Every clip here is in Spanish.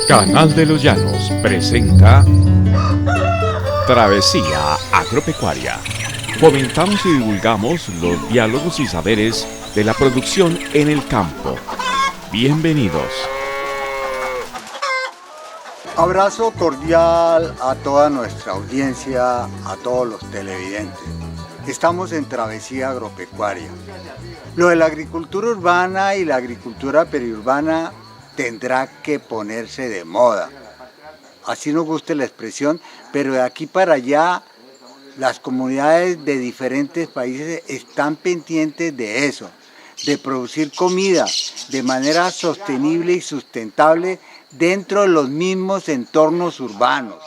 Canal de los Llanos presenta Travesía Agropecuaria. Fomentamos y divulgamos los diálogos y saberes de la producción en el campo. Bienvenidos. Abrazo cordial a toda nuestra audiencia, a todos los televidentes. Estamos en Travesía Agropecuaria. Lo de la agricultura urbana y la agricultura periurbana tendrá que ponerse de moda. Así nos guste la expresión, pero de aquí para allá las comunidades de diferentes países están pendientes de eso, de producir comida de manera sostenible y sustentable dentro de los mismos entornos urbanos.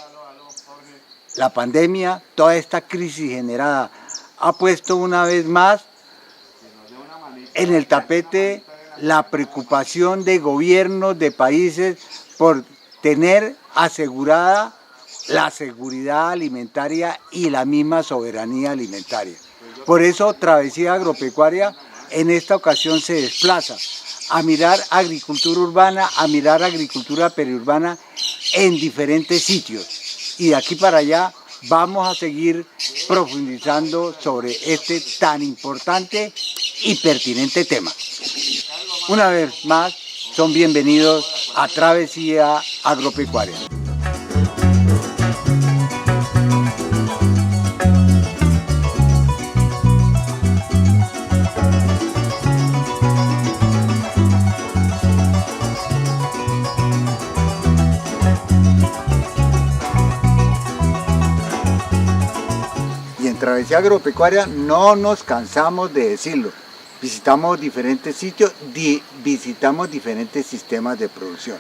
La pandemia, toda esta crisis generada, ha puesto una vez más en el tapete la preocupación de gobiernos de países por tener asegurada la seguridad alimentaria y la misma soberanía alimentaria. Por eso Travesía Agropecuaria en esta ocasión se desplaza a mirar agricultura urbana, a mirar agricultura periurbana en diferentes sitios. Y de aquí para allá vamos a seguir profundizando sobre este tan importante y pertinente tema. Una vez más, son bienvenidos a Travesía Agropecuaria. Y en Travesía Agropecuaria no nos cansamos de decirlo. Visitamos diferentes sitios, visitamos diferentes sistemas de producción.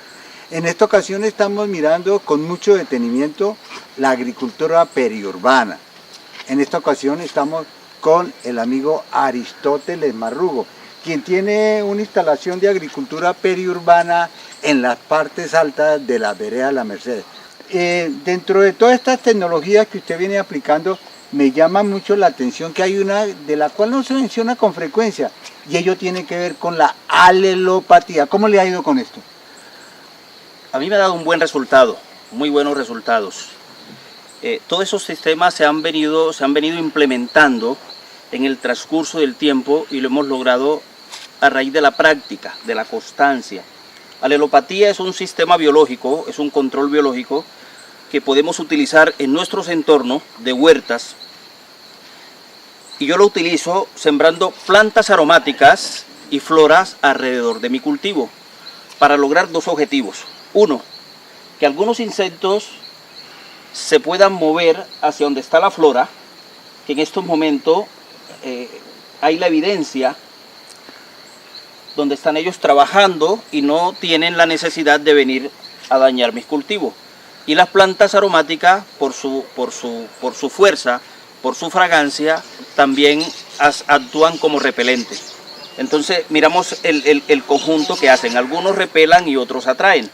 En esta ocasión estamos mirando con mucho detenimiento la agricultura periurbana. En esta ocasión estamos con el amigo Aristóteles Marrugo, quien tiene una instalación de agricultura periurbana en las partes altas de la vereda La Merced. Dentro de todas estas tecnologías que usted viene aplicando, me llama mucho la atención que hay una de la cual no se menciona con frecuencia, y ello tiene que ver con la alelopatía. ¿Cómo le ha ido con esto? A mí me ha dado un buen resultado, muy buenos resultados. Todos esos sistemas se han venido implementando en el transcurso del tiempo y lo hemos logrado a raíz de la práctica, de la constancia. Alelopatía es un sistema biológico, es un control biológico que podemos utilizar en nuestros entornos de huertas, y yo lo utilizo sembrando plantas aromáticas y floras alrededor de mi cultivo para lograr dos objetivos. Uno, que algunos insectos se puedan mover hacia donde está la flora, que en estos momentos hay la evidencia donde están ellos trabajando y no tienen la necesidad de venir a dañar mis cultivos. Y las plantas aromáticas, por su fuerza, por su fragancia, también actúan como repelentes. Entonces miramos el conjunto que hacen. Algunos repelan y otros atraen.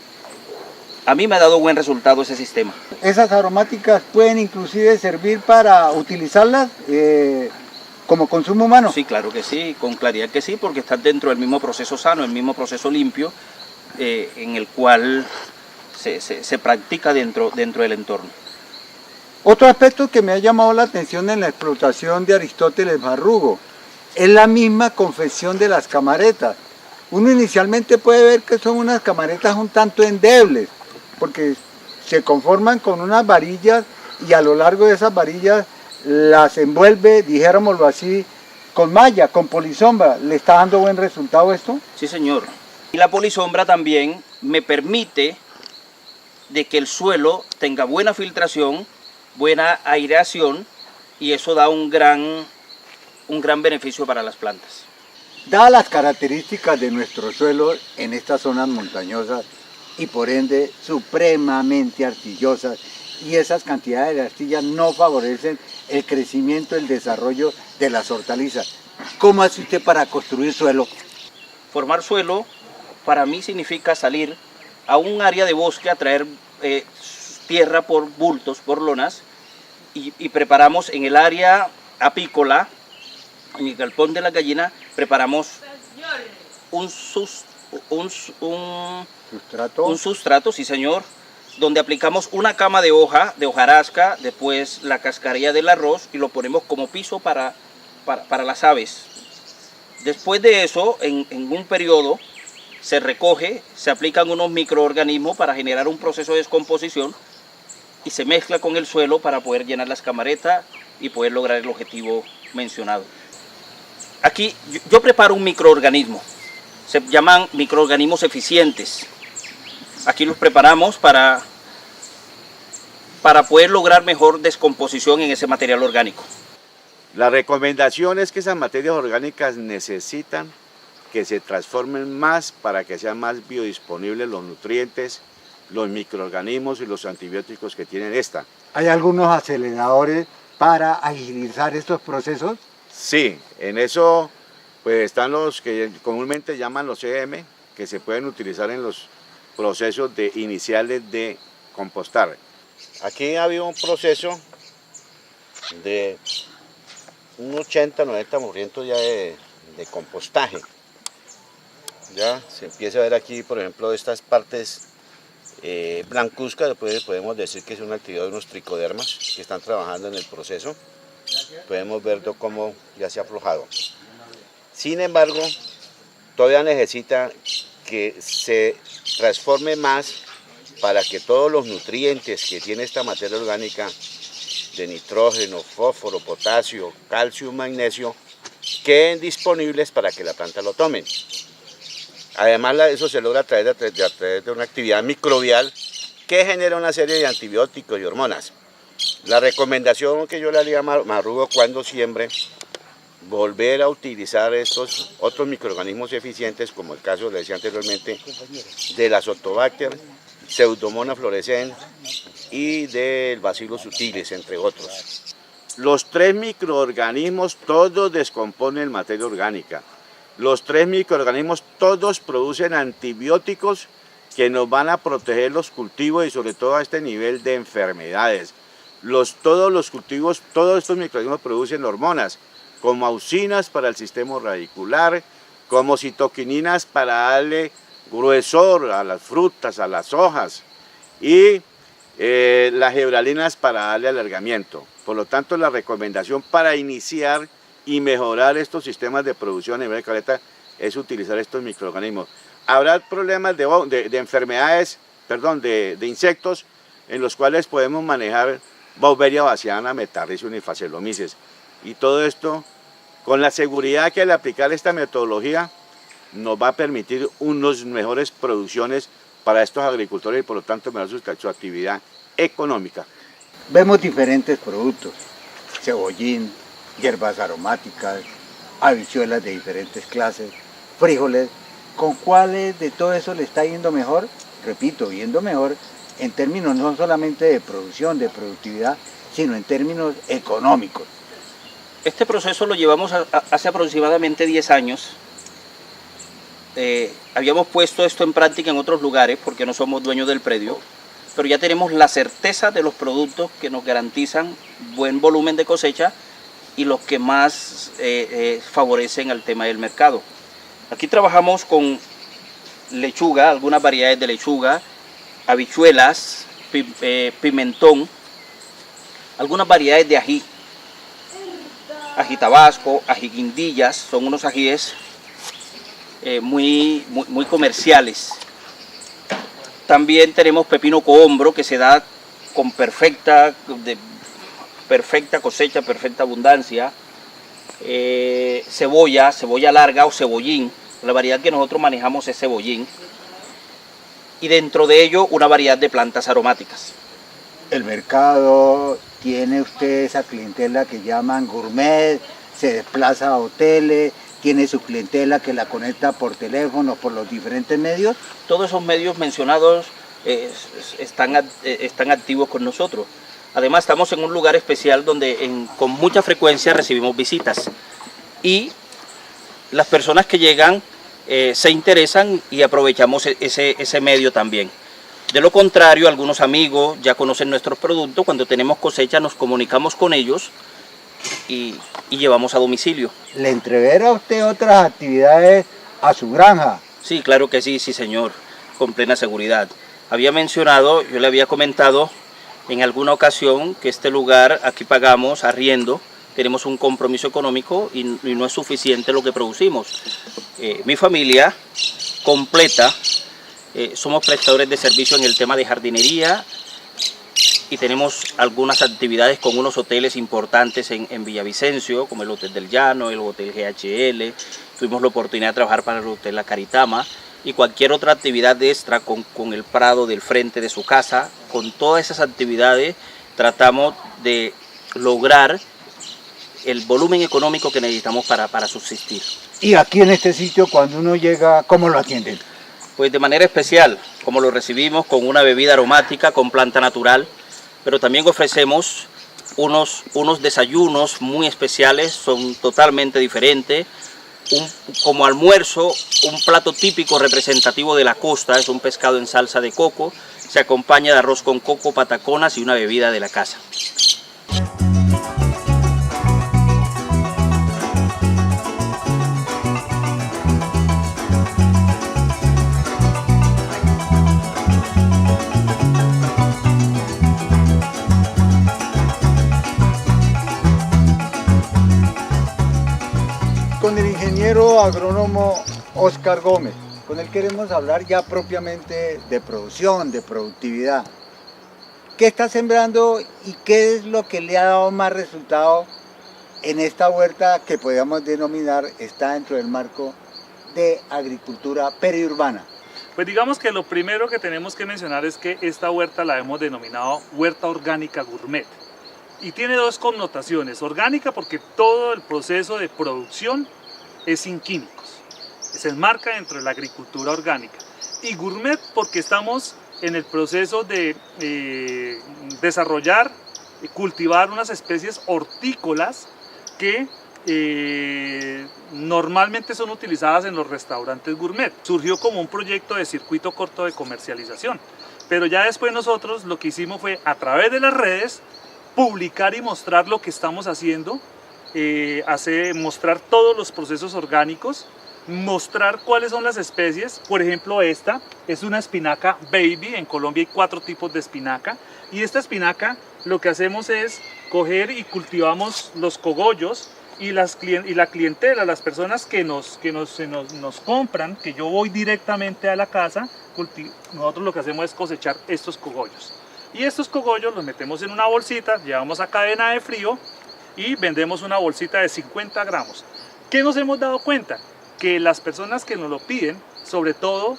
A mí me ha dado buen resultado ese sistema. ¿Esas aromáticas pueden inclusive servir para utilizarlas como consumo humano? Sí, claro que sí, con claridad que sí, porque están dentro del mismo proceso sano, el mismo proceso limpio, en el cual se practica dentro del entorno. Otro aspecto que me ha llamado la atención en la explotación de Aristóteles Marrugo es la misma confección de las camaretas. Uno inicialmente puede ver que son unas camaretas un tanto endebles, porque se conforman con unas varillas y a lo largo de esas varillas las envuelve, dijéramoslo así, con malla, con polisombra. ¿Le está dando buen resultado esto? Sí, señor. Y la polisombra también me permite de que el suelo tenga buena filtración, buena aireación, y eso da un gran beneficio para las plantas. Dadas las características de nuestro suelo en estas zonas montañosas y por ende supremamente arcillosas, y esas cantidades de arcillas no favorecen el crecimiento, el desarrollo de las hortalizas, ¿cómo hace usted para construir suelo? Formar suelo para mí significa salir a un área de bosque a traer tierra por bultos, por lonas, y preparamos en el área apícola, en el galpón de la gallina, preparamos un sustrato, sí señor, donde aplicamos una cama de hojarasca, después la cascarilla del arroz y lo ponemos como piso para las aves. Después de eso, en un periodo, se recoge, se aplican unos microorganismos para generar un proceso de descomposición y se mezcla con el suelo para poder llenar las camaretas y poder lograr el objetivo mencionado. Aquí yo preparo un microorganismo, se llaman microorganismos eficientes. Aquí los preparamos para poder lograr mejor descomposición en ese material orgánico. La recomendación es que esas materias orgánicas necesitan que se transformen más para que sean más biodisponibles los nutrientes, los microorganismos y los antibióticos que tienen esta. ¿Hay algunos aceleradores para agilizar estos procesos? Sí, en eso pues están los que comúnmente llaman los EM, que se pueden utilizar en los procesos iniciales de compostar. Aquí ha habido un proceso de un 80-90% ya de compostaje. Ya se empieza a ver aquí, por ejemplo, estas partes blancuzcas, después podemos decir que es una actividad de unos tricodermas que están trabajando en el proceso. Podemos ver cómo ya se ha aflojado. Sin embargo, todavía necesita que se transforme más para que todos los nutrientes que tiene esta materia orgánica de nitrógeno, fósforo, potasio, calcio, magnesio, queden disponibles para que la planta lo tome. Además, eso se logra a través de una actividad microbial que genera una serie de antibióticos y hormonas. La recomendación que yo le haría a Marrugo cuando siembre, volver a utilizar estos otros microorganismos eficientes, como el caso, le decía anteriormente, de la Azotobacter, Pseudomonas fluorescens y del Bacillus subtilis, entre otros. Los 3 microorganismos todos descomponen materia orgánica. Los 3 microorganismos todos producen antibióticos que nos van a proteger los cultivos y sobre todo a este nivel de enfermedades. Todos los cultivos, todos estos microorganismos producen hormonas, como auxinas para el sistema radicular, como citoquininas para darle gruesor a las frutas, a las hojas, y las gebralinas para darle alargamiento. Por lo tanto, la recomendación para iniciar y mejorar estos sistemas de producción en caleta es utilizar estos microorganismos. Habrá problemas de enfermedades, de insectos, en los cuales podemos manejar Bouveria baciana, Metarrhizium y Phacelomices. Y todo esto, con la seguridad que al aplicar esta metodología, nos va a permitir unas mejores producciones para estos agricultores y por lo tanto mejorar su actividad económica. Vemos diferentes productos, cebollín, hierbas aromáticas, habichuelas de diferentes clases, frijoles. ¿Con cuáles de todo eso le está yendo mejor? Repito, yendo mejor en términos no solamente de producción, de productividad, sino en términos económicos. Este proceso lo llevamos hace aproximadamente 10 años. Habíamos puesto esto en práctica en otros lugares porque no somos dueños del predio, pero ya tenemos la certeza de los productos que nos garantizan buen volumen de cosecha y los que más favorecen al tema del mercado. Aquí trabajamos con lechuga, algunas variedades de lechuga, habichuelas, pimentón, algunas variedades de ají, ají tabasco, ají guindillas, son unos ajíes muy comerciales. También tenemos pepino cohombro que se da con perfecta cosecha, perfecta abundancia. Cebolla larga o cebollín, la variedad que nosotros manejamos es cebollín. Y dentro de ello una variedad de plantas aromáticas. El mercado tiene usted esa clientela que llaman gourmet, se desplaza a hoteles, tiene su clientela que la conecta por teléfono, por los diferentes medios. Todos esos medios mencionados están activos con nosotros. Además estamos en un lugar especial donde con mucha frecuencia recibimos visitas y las personas que llegan se interesan y aprovechamos ese medio también. De lo contrario, algunos amigos ya conocen nuestros productos, cuando tenemos cosecha nos comunicamos con ellos y llevamos a domicilio. ¿Le entreverá a usted otras actividades a su granja? Sí, claro que sí, sí señor, con plena seguridad. Había mencionado, yo le había comentado en alguna ocasión que este lugar, aquí pagamos arriendo, tenemos un compromiso económico y no es suficiente lo que producimos. Mi familia completa, somos prestadores de servicio en el tema de jardinería y tenemos algunas actividades con unos hoteles importantes en Villavicencio, como el Hotel del Llano, el Hotel GHL, tuvimos la oportunidad de trabajar para el Hotel La Caritama y cualquier otra actividad extra con el prado del frente de su casa. Con todas esas actividades tratamos de lograr el volumen económico que necesitamos para subsistir. Y aquí en este sitio, cuando uno llega, ¿cómo lo atienden? Pues de manera especial, como lo recibimos con una bebida aromática con planta natural, pero también ofrecemos unos desayunos muy especiales, son totalmente diferentes. Como almuerzo, un plato típico representativo de la costa, es un pescado en salsa de coco, se acompaña de arroz con coco, pataconas y una bebida de la casa. Con el ingeniero agrónomo Oscar Gómez. Con él queremos hablar ya propiamente de producción, de productividad. ¿Qué está sembrando y qué es lo que le ha dado más resultado en esta huerta que podríamos denominar está dentro del marco de agricultura periurbana? Pues digamos que lo primero que tenemos que mencionar es que esta huerta la hemos denominado huerta orgánica gourmet. Y tiene dos connotaciones: orgánica porque todo el proceso de producción es sin químicos, se enmarca dentro de la agricultura orgánica, y gourmet porque estamos en el proceso de desarrollar y cultivar unas especies hortícolas que normalmente son utilizadas en los restaurantes gourmet. Surgió como un proyecto de circuito corto de comercialización, pero ya después nosotros lo que hicimos fue, a través de las redes, publicar y mostrar lo que estamos haciendo, mostrar todos los procesos orgánicos, mostrar cuáles son las especies. Por ejemplo, esta es una espinaca baby. En Colombia hay 4 tipos de espinaca, y esta espinaca lo que hacemos es coger y cultivamos los cogollos, y la clientela, las personas que nos compran, que yo voy directamente a la casa, nosotros lo que hacemos es cosechar estos cogollos. Y estos cogollos los metemos en una bolsita, llevamos a cadena de frío y vendemos una bolsita de 50 gramos. ¿Qué nos hemos dado cuenta? Que las personas que nos lo piden, sobre todo,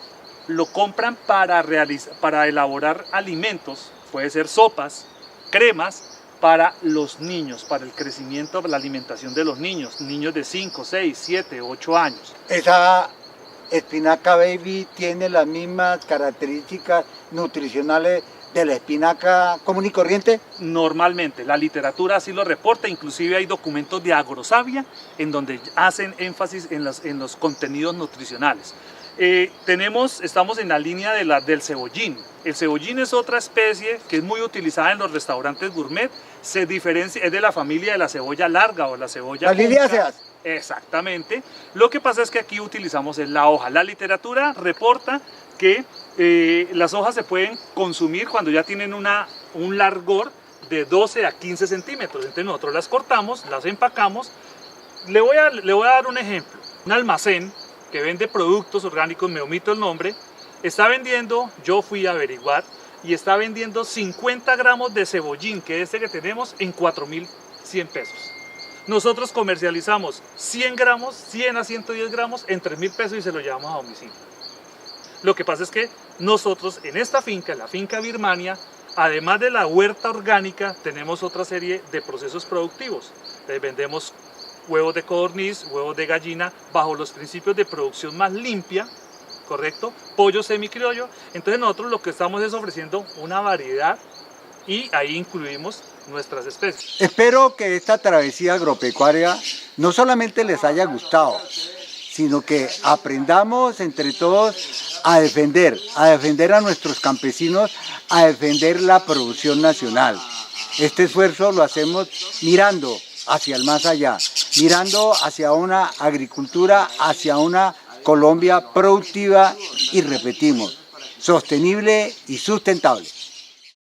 lo compran para elaborar alimentos, puede ser sopas, cremas, para los niños, para el crecimiento, la alimentación de los niños de 5, 6, 7, 8 años. ¿Esa espinaca baby tiene las mismas características nutricionales de la espinaca común y corriente? Normalmente, la literatura así lo reporta, inclusive hay documentos de Agrosavia en donde hacen énfasis en los contenidos nutricionales. Estamos en la línea del cebollín. El cebollín es otra especie que es muy utilizada en los restaurantes gourmet, se diferencia, es de la familia de la cebolla larga o la cebolla... Las liliáceas. Exactamente. Lo que pasa es que aquí utilizamos la hoja. La literatura reporta que las hojas se pueden consumir cuando ya tienen un largor de 12 a 15 centímetros. Entonces nosotros las cortamos, las empacamos. Le voy a dar un ejemplo. Un almacén que vende productos orgánicos, me omito el nombre, está vendiendo, yo fui a averiguar, y está vendiendo 50 gramos de cebollín, que es este que tenemos, en 4.100 pesos. Nosotros comercializamos 100 gramos, 100 a 110 gramos en 3.000 pesos y se lo llevamos a domicilio. Lo que pasa es que nosotros en esta finca, en la finca Birmania, además de la huerta orgánica, tenemos otra serie de procesos productivos. Les vendemos huevos de codorniz, huevos de gallina, bajo los principios de producción más limpia, ¿correcto? Pollo semicriollo. Entonces nosotros lo que estamos es ofreciendo una variedad y ahí incluimos nuestras especies. Espero que esta travesía agropecuaria no solamente les haya gustado, sino que aprendamos entre todos a defender a nuestros campesinos, a defender la producción nacional. Este esfuerzo lo hacemos mirando hacia el más allá, mirando hacia una agricultura, hacia una Colombia productiva y repetimos, sostenible y sustentable.